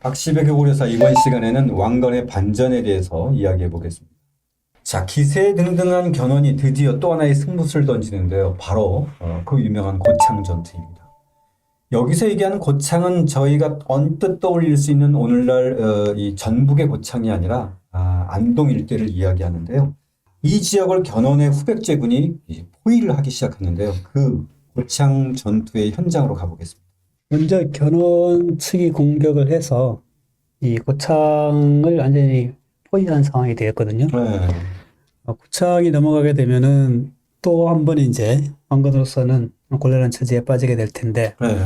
박시백의 고려사 이번 시간에는 왕건의 반전에 대해서 이야기해 보겠습니다. 자, 기세등등한 견훤이 드디어 또 하나의 승부수를 던지는데요. 바로 그 유명한 고창 전투입니다. 여기서 얘기하는 고창은 저희가 언뜻 떠올릴 수 있는 오늘날 이 전북의 고창이 아니라 안동 일대를 이야기하는데요. 이 지역을 견훤의 후백제군이 포위를 하기 시작했는데요. 그 고창 전투의 현장으로 가보겠습니다. 먼저 견훤 측이 공격을 해서 이 고창을 완전히 포위한 상황이 되었거든요. 네. 고창이 넘어가게 되면은 또 한 번 이제 왕건으로서는 곤란한 처지에 빠지게 될 텐데, 네.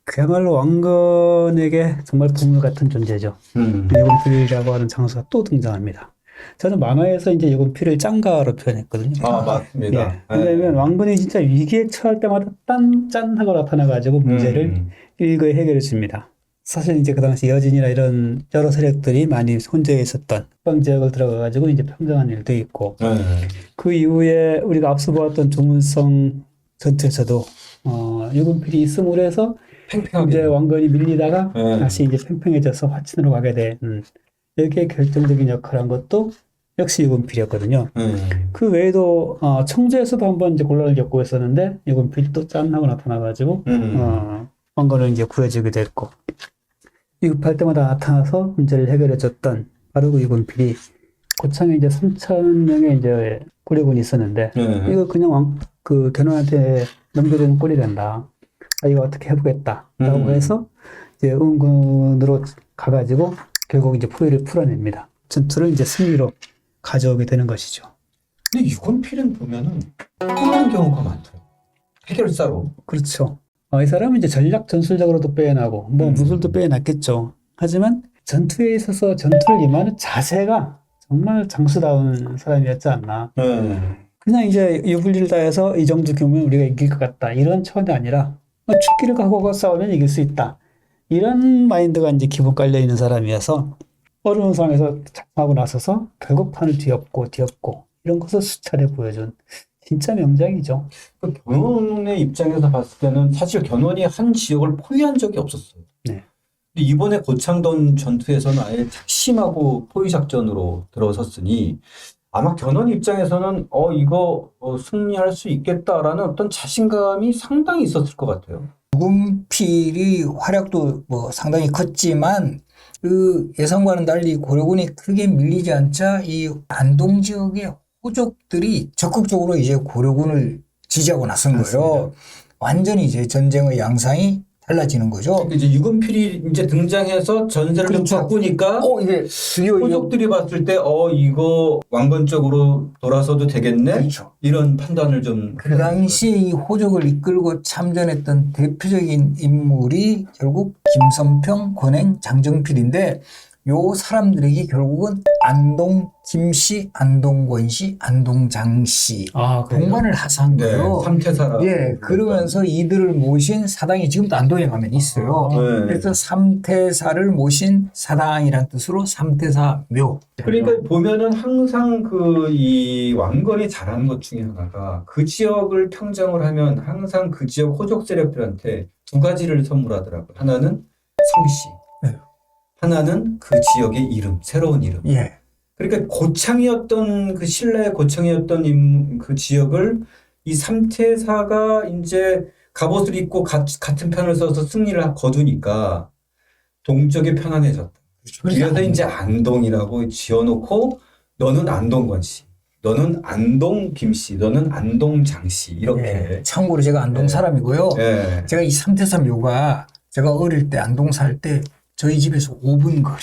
그야말로 왕건에게 정말 보물 같은 존재죠. 유금필이라고 하는 장수가 또 등장합니다. 저는 만화에서 이제 유금필을 짱가로 표현했거든요. 맞습니다. 예. 왜냐하면 왕건이 진짜 위기에 처할 때마다 짠 하고 나타나가지고 문제를 일거에 해결해 줍니다. 사실 이제 그 당시 여진이나 이런 여러 세력들이 많이 혼재해 있었던 북방 지역을 들어가가지고 이제 평정한 일도 있고, 그 이후에 우리가 앞서 보았던 조문성 전투에서도 유금필이 있음으로 해서 팽팽하게 이제 왕건이 밀리다가 네. 다시 이제 팽팽해져서 화친으로 가게 된 여기에 결정적인 역할을 한 것도 역시 유금필이었거든요. 그 외에도 청주에서도 한번 이제 곤란을 겪고 있었는데 유금필이 또 짠 하고 나타나가지고 왕건을 이제 구해주게 됐고, 위급할 때마다 나타나서 문제를 해결해줬던 바로 그 유금필이 고창에 이제 3,000명의 이제 고려군이 있었는데 이거 그냥 그 견훤한테 넘겨주는 꼴이 된다. 이거 어떻게 해보겠다라고 해서 이제 응군으로 가가지고 결국 이제 포위를 풀어냅니다. 전투를 이제 승리로 가져오게 되는 것이죠. 근데 유금필은 보면은 뻔한 경우가 많더라고요. 해결사로. 그렇죠. 이 사람은 이제 전략 전술적으로도 빼어나고 뭐 무술도 빼어났겠죠. 하지만 전투에 있어서 전투를 임하는 자세가 정말 장수다운 사람이었지 않나. 그냥 이제 유불리를 다해서 이 정도 경우면 우리가 이길 것 같다, 이런 차원이 아니라 죽기를 각오하고 싸우면 이길 수 있다, 이런 마인드가 이제 기본 깔려 있는 사람이어서 어려운 상황에서 작하고 나서서 결국 판을 뒤엎고 이런 것을 수차례 보여준 진짜 명장이죠. 그 견훤의 입장에서 봤을 때는 사실 견훤이 한 지역을 포위한 적이 없었어요. 네. 근데 이번에 고창던 전투에서는 아예 작심하고 포위 작전으로 들어섰으니 아마 견훤 입장에서는 이거 승리할 수 있겠다라는 어떤 자신감이 상당히 있었을 것 같아요. 유금필이 활약도 뭐 상당히 컸지만 그 예상과는 달리 고려군이 크게 밀리지 않자 이 안동 지역의 호족들이 적극적으로 이제 고려군을 지지하고 나선 거예요. 완전히 이제 전쟁의 양상이 달라지는 거죠. 그러니까 이제 유금필이 이제 등장해서 전세를 좀 그렇죠. 바꾸니까 이게 드디어 호족들이 봤을 때 이거 왕건 쪽으로 돌아서도 되겠네. 그렇죠. 이런 판단을 좀. 그 당시 이 호족을 이끌고 참전했던 대표적인 인물이 결국 김선평, 권행, 장정필인데 요 사람들에게 결국은 안동 김씨, 안동 권씨, 안동 장씨 동반을 하사한 거예요. 삼태사라. 예, 그러면서 이들을 모신 사당이 지금도 안동에 가면 있어요. 그래서 삼태사를 모신 사당이란 뜻으로 삼태사묘. 그러니까 보면은 항상 이 왕건이 잘하는 것 중에 하나가 그 지역을 평정을 하면 항상 그 지역 호족 세력들한테 두 가지를 선물하더라고요. 하나는 성씨. 하나는 그 지역의 이름, 새로운 이름. 예. 그러니까 고창이었던 그 신라의 고창이었던 그 지역을 이 삼태사가 이제 갑옷을 입고 같은 편을 써서 승리를 거두니까 동쪽이 편안해졌다. 그래서 이제 안동이라고 지어놓고 너는 안동권씨, 너는 안동 김씨, 너는 안동 장씨 이렇게. 예. 참고로 제가 안동 사람이고요. 제가 이 삼태사 묘가 제가 어릴 때 안동 살 때 저희 집에서 5분 거리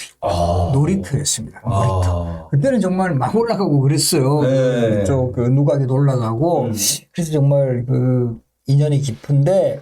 놀이터였습니다. 놀이터. 그때는 정말 막 올라가고 그랬어요. 그쪽 그 누각에도 올라가고. 그래서 정말 그 인연이 깊은데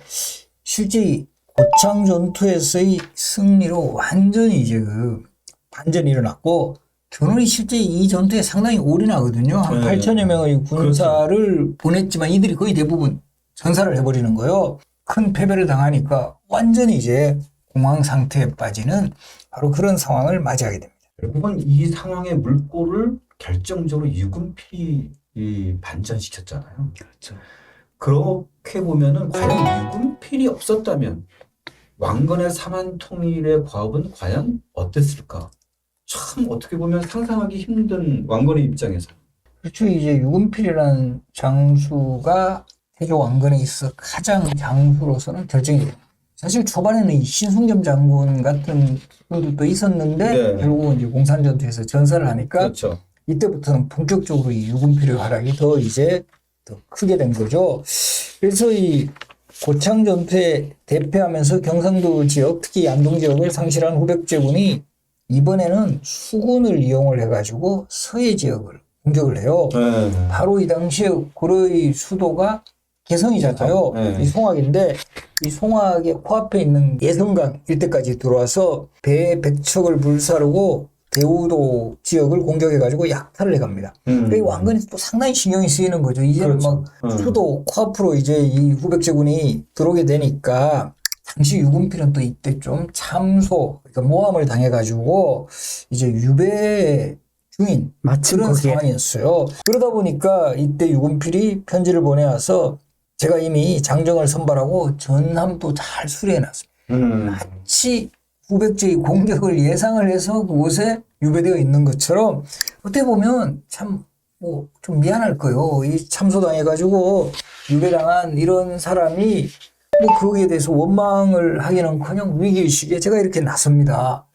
실제 고창 전투에서의 승리로 완전히 이제 그 반전이 일어났고, 견훤이 실제 이 전투에 상당히 올인하거든요. 한 8천여 명의 군사를 보냈지만 이들이 거의 대부분 전사를 해버리는 거예요. 큰 패배를 당하니까 완전히 이제 공황 상태에 빠지는 바로 그런 상황을 맞이하게 됩니다. 결국은 이 상황의 물꼬를 결정적으로 유금필이 반전시켰잖아요. 그렇죠. 그렇게 보면은 과연 유금필이 없었다면 왕건의 사만통일의 과업은 과연 어땠을까? 참 어떻게 보면 상상하기 힘든 왕건의 입장에서. 그렇죠. 이제 유금필이라는 장수가 태조 왕건에 있어 가장 장수로서는 결정이에요. 사실 초반에는 이 신승겸 장군 같은 분들도 있었는데 네. 결국은 이제 공산전투에서 전사를 하니까 그렇죠. 이때부터는 본격적으로 이 유금필의 활약이 더 크게 된 거죠. 그래서 이 고창 전투에 대표하면서 경상도 지역, 특히 안동 지역을 상실한 후백제군이 이번에는 수군을 이용을 해가지고 서해 지역을 공격을 해요. 네. 바로 이 당시에 고려의 수도가 개성이잖아요. 네. 이 송악인데 이 송악의 코앞에 있는 예성강 일대까지 들어와서 배 100척을 불사르고 대우도 지역을 공격해가지고 약탈을 해갑니다. 이 왕건이 또 상당히 신경이 쓰이는 거죠. 이제는 그렇죠. 막 수도 코앞으로 이제 이 후백제군이 들어오게 되니까 당시 유금필은 또 이때 좀 참소, 그러니까 모함을 당해가지고 이제 유배 중인 마침 그런 거기에. 상황이었어요. 그러다 보니까 이때 유금필이 편지를 보내와서 제가 이미 장정을 선발하고 전함도 잘 수리해놨습니다. 마치 후백제의 공격을 예상을 해서 그곳에 유배되어 있는 것처럼 어떻게 보면 참 뭐 좀 미안할 거예요. 이 참소당해가지고 유배당한 이런 사람이 뭐 거기에 대해서 원망을 하기는커녕 위기의식에 제가 이렇게 나섭니다.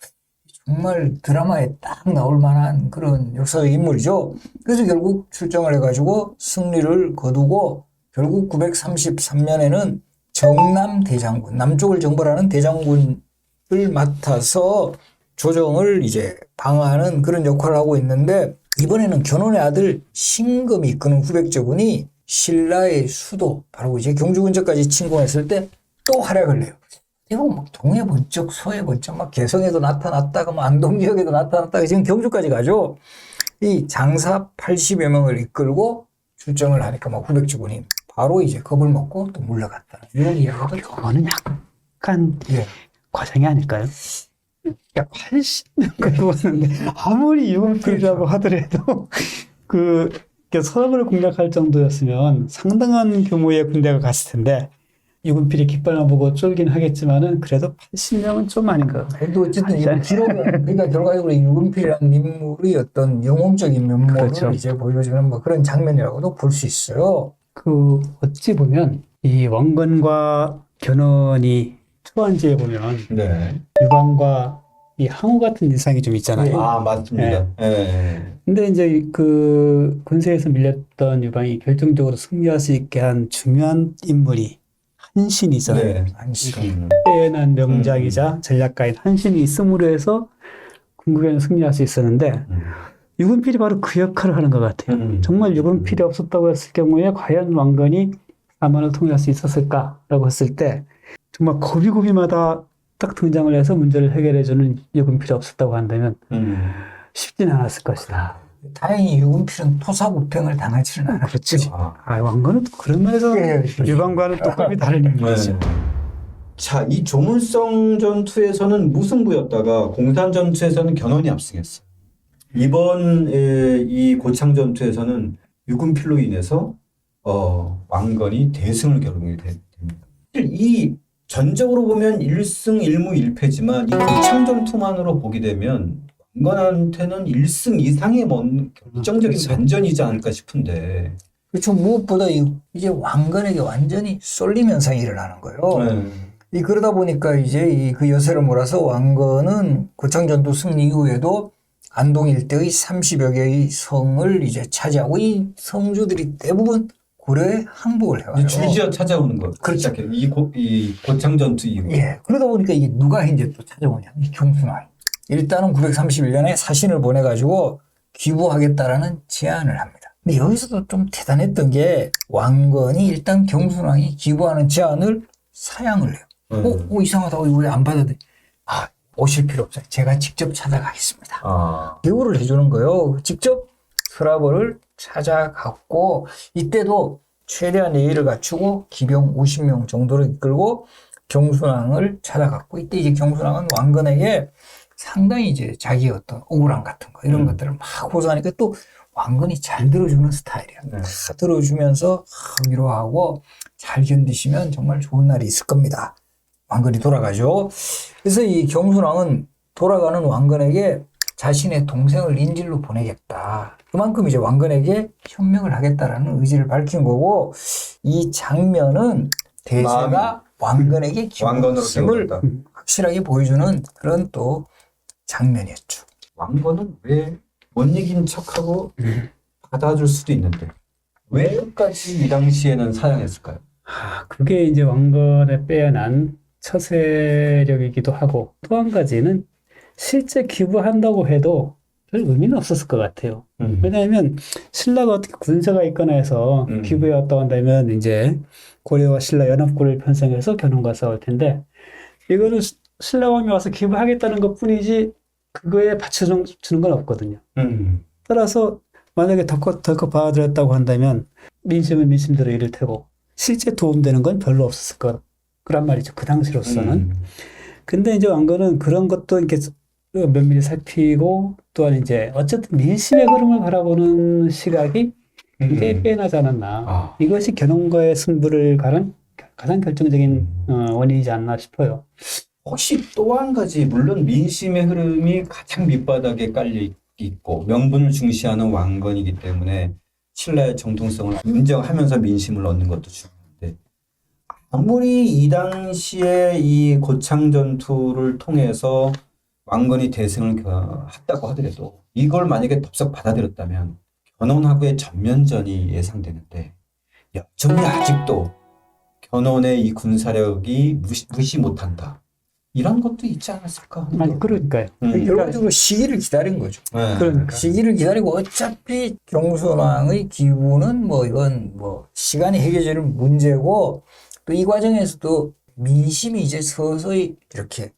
정말 드라마에 딱 나올 만한 그런 역사적 인물이죠. 그래서 결국 출정을 해가지고 승리를 거두고 결국 933년에는 정남 대장군, 남쪽을 정벌하는 대장군을 맡아서 조정을 이제 방어하는 그런 역할을 하고 있는데 이번에는 견훤의 아들 신금이 이끄는 후백제군이 신라의 수도 바로 이제 경주 근처까지 침공했을 때 또 활약을 해요. 이거 막 동해 번쩍 서해 번쩍 막 개성에도 나타났다가 뭐 안동 지역에도 나타났다가 지금 경주까지 가죠. 이 장사 80여 명을 이끌고 출정을 하니까 막 후백제군이 바로 이제 겁을 먹고 또 물러갔다. 이런 이야기가 이거는 약간 예. 과장이 아닐까요? 그러니까 80명 그러는데 아무리 유금필이라고 하더라도 그 서랍을 공략할 정도였으면 상당한 규모의 군대가 갔을 텐데 유금필이 깃발만 보고 쫄긴 하겠지만은 그래도 80명은 좀 아닌가. 그래도 어쨌든 이 기록은 그러니까 결과적으로 이 유금필이라는 인물이 어떤 영웅적인 면모를 그렇죠. 이제 보여주는 뭐 그런 장면이라고도 볼 수 있어요. 그 어찌 보면 이 왕건과 견훤이 초안지에 보면 네. 유방과 이 항우 같은 인상이 좀 있잖아요. 아, 맞습니다. 네. 근데 이제 그 군세에서 밀렸던 유방이 결정적으로 승리할 수 있게 한 중요한 인물이 한신이 있잖아요. 네. 한신. 빼어난 명장이자 전략가인 한신이 있음으로 해서 궁극에는 승리할 수 있었는데 유금필이 바로 그 역할을 하는 것 같아요. 정말 유금필이 없었다고 했을 경우에 과연 왕건이 남한을 통일할 수 있었을까라고 했을 때 정말 고비고비마다 딱 등장을 해서 문제를 해결해주는 유금필이 없었다고 한다면 쉽지는 않았을 것이다. 다행히 유금필은 토사구팽을 당하지는 않았죠. 그렇죠. 왕건은 또 그런 면에서 유방과는 똑같이 다른 인물이죠. 자, 이 조문성 전투에서는 무승부였다가 공산 전투에서는 견훤이 압승했어요. 이번 이 고창 전투에서는 유금필로 인해서 왕건이 대승을 겨루게 됩니다. 이 전적으로 보면 1승 1무 1패지만 이 고창 전투만으로 보게 되면 왕건한테는 1승 이상의 결정적인 그렇죠. 반전이지 않을까 싶은데. 그렇죠. 무엇보다 이제 왕건에게 완전히 쏠림 현상이 일어나는 거예요. 그러다 보니까 이제 그 여세를 몰아서 왕건은 고창 전투 승리 이후에도 안동 일대의 30여 개의 성을 이제 차지하고 이 성주들이 대부분 고려에 항복을 해와요. 줄지어 찾아오는 거. 그렇죠. 이 고창 전투 이후에. 예. 그러다 보니까 이게 누가 이제 또 찾아오냐. 이 경순왕. 일단은 931년에 사신을 보내가지고 귀부하겠다라는 제안을 합니다. 근데 여기서도 좀 대단했던 게 왕건이 일단 경순왕이 귀부하는 제안을 사양을 해요. 이상하다고 왜 안 받아들여? 오실 필요 없어요. 제가 직접 찾아가겠습니다. 대우를 해주는 거예요. 직접 서라벌을 찾아갔고 이때도 최대한 예의를 갖추고 기병 50명 정도를 이끌고 경순왕을 찾아갔고 이때 이제 경순왕은 왕건에게 상당히 이제 자기의 어떤 억울함 같은 거 이런 것들을 막 호소하니까 또 왕건이 잘 들어주는 스타일이야. 다 들어주면서 위로하고 잘 견디시면 정말 좋은 날이 있을 겁니다. 왕건이 돌아가죠. 그래서 이 경순왕은 돌아가는 왕건에게 자신의 동생을 인질로 보내겠다. 그만큼 이제 왕건에게 현명을 하겠다라는 의지를 밝힌 거고, 이 장면은 대세가 왕건에게 기울임을 확실하게 보여주는 그런 또 장면이었죠. 왕건은 왜 못 이긴 척하고 받아줄 수도 있는데 왜 끝까지 이 당시에는 사양했을까요? 그게 이제 왕건에 빼어난 처세력이기도 하고, 또 한 가지는 실제 기부한다고 해도 별 의미는 없었을 것 같아요. 왜냐하면 신라가 어떻게 군사가 있거나 해서 기부해 왔다고 한다면 이제 고려와 신라 연합군을 편성해서 견훤과 싸울 텐데, 이거는 신라왕이 와서 기부하겠다는 것 뿐이지 그거에 받쳐주는 건 없거든요. 따라서 만약에 덜컥 받아들였다고 한다면 민심은 민심대로 이를 테고 실제 도움되는 건 별로 없었을 거란 말이죠. 그 당시로서는. 근데 이제 왕건은 그런 것도 이렇게 면밀히 살피고, 또한 이제 어쨌든 민심의 흐름을 바라보는 시각이 굉장히 빼어나지 않았나. 이것이 견훤과의 승부를 가른 가장 결정적인 원인이지 않나 싶어요. 혹시 또 한 가지, 물론 민심의 흐름이 가장 밑바닥에 깔려 있고 명분을 중시하는 왕건이기 때문에 신라의 정통성을 인정하면서 민심을 얻는 것도 중요한데, 아무리 이 당시에 이 고창 전투를 통해서 왕건이 대승을 했다고 하더라도 이걸 만약에 덥석 받아들였다면 견훤하고의 전면전이 예상되는데, 여전히 아직도 견훤의 이 군사력이 무시 못한다. 이런 것도 있지 않았을까? 아니, 그러니까요. 결과적으로 시기를 기다린 거죠. 그러니까. 시기를 기다리고 어차피 경순왕의 기부는 뭐 이건 뭐 시간이 해결될 문제고, 또 이 과정에서도 민심이 이제 서서히 이렇게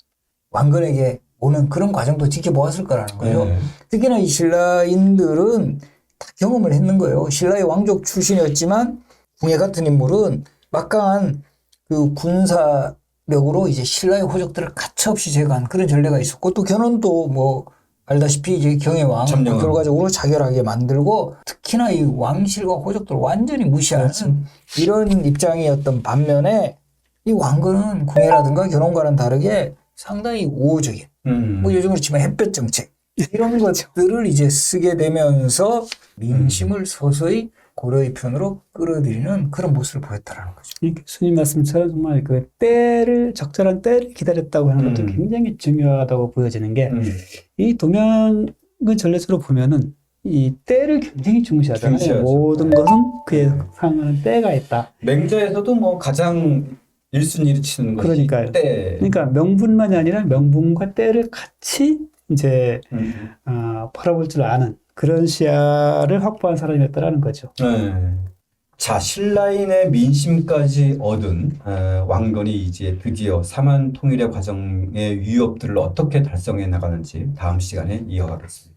왕건에게 오는 그런 과정도 지켜보았을 거라는 거죠. 특히나 이 신라인들은 다 경험을 했는 거예요. 신라의 왕족 출신이었지만 궁예 같은 인물은 막강한 그 군사력으로 이제 신라의 호족들을 가차없이 제거한 그런 전례가 있었고, 또 견훤도 뭐 알다시피 이제 경혜왕 결과적으로 자결하게 만들고, 특히나 이 왕실과 호족들을 완전히 무시하는 이런 입장이었던 반면에, 이 왕건은 궁예라든가 견훤과는 다르게 상당히 우호적인, 뭐 요즘 그렇지만 햇볕 정책 이런 것들을 이제 쓰게 되면서 민심을 서서히 고려의 편으로 끌어들이는 그런 모습을 보였다라는 거죠. 이 교수님 말씀처럼 정말 그 적절한 때를 기다렸다고 하는 것도 굉장히 중요하다고 보여지는 게, 이 동양은 전례적으로 보면은 이 때를 굉장히 중시하잖아요. 모든 것은 그에 상하는 때가 있다. 맹자에서도 뭐 가장 1순위를 치는 것이 그러니까요. 때. 그러니까 명분만이 아니라 명분과 때를 같이 이제 바라볼 줄 아는 그런 시야를 확보한 사람이었다라는 거죠. 자, 신라인의 민심까지 얻은 왕건이 이제 드디어 삼한 통일의 과정의 위협들을 어떻게 달성해 나가는지 다음 시간에 이어가겠습니다.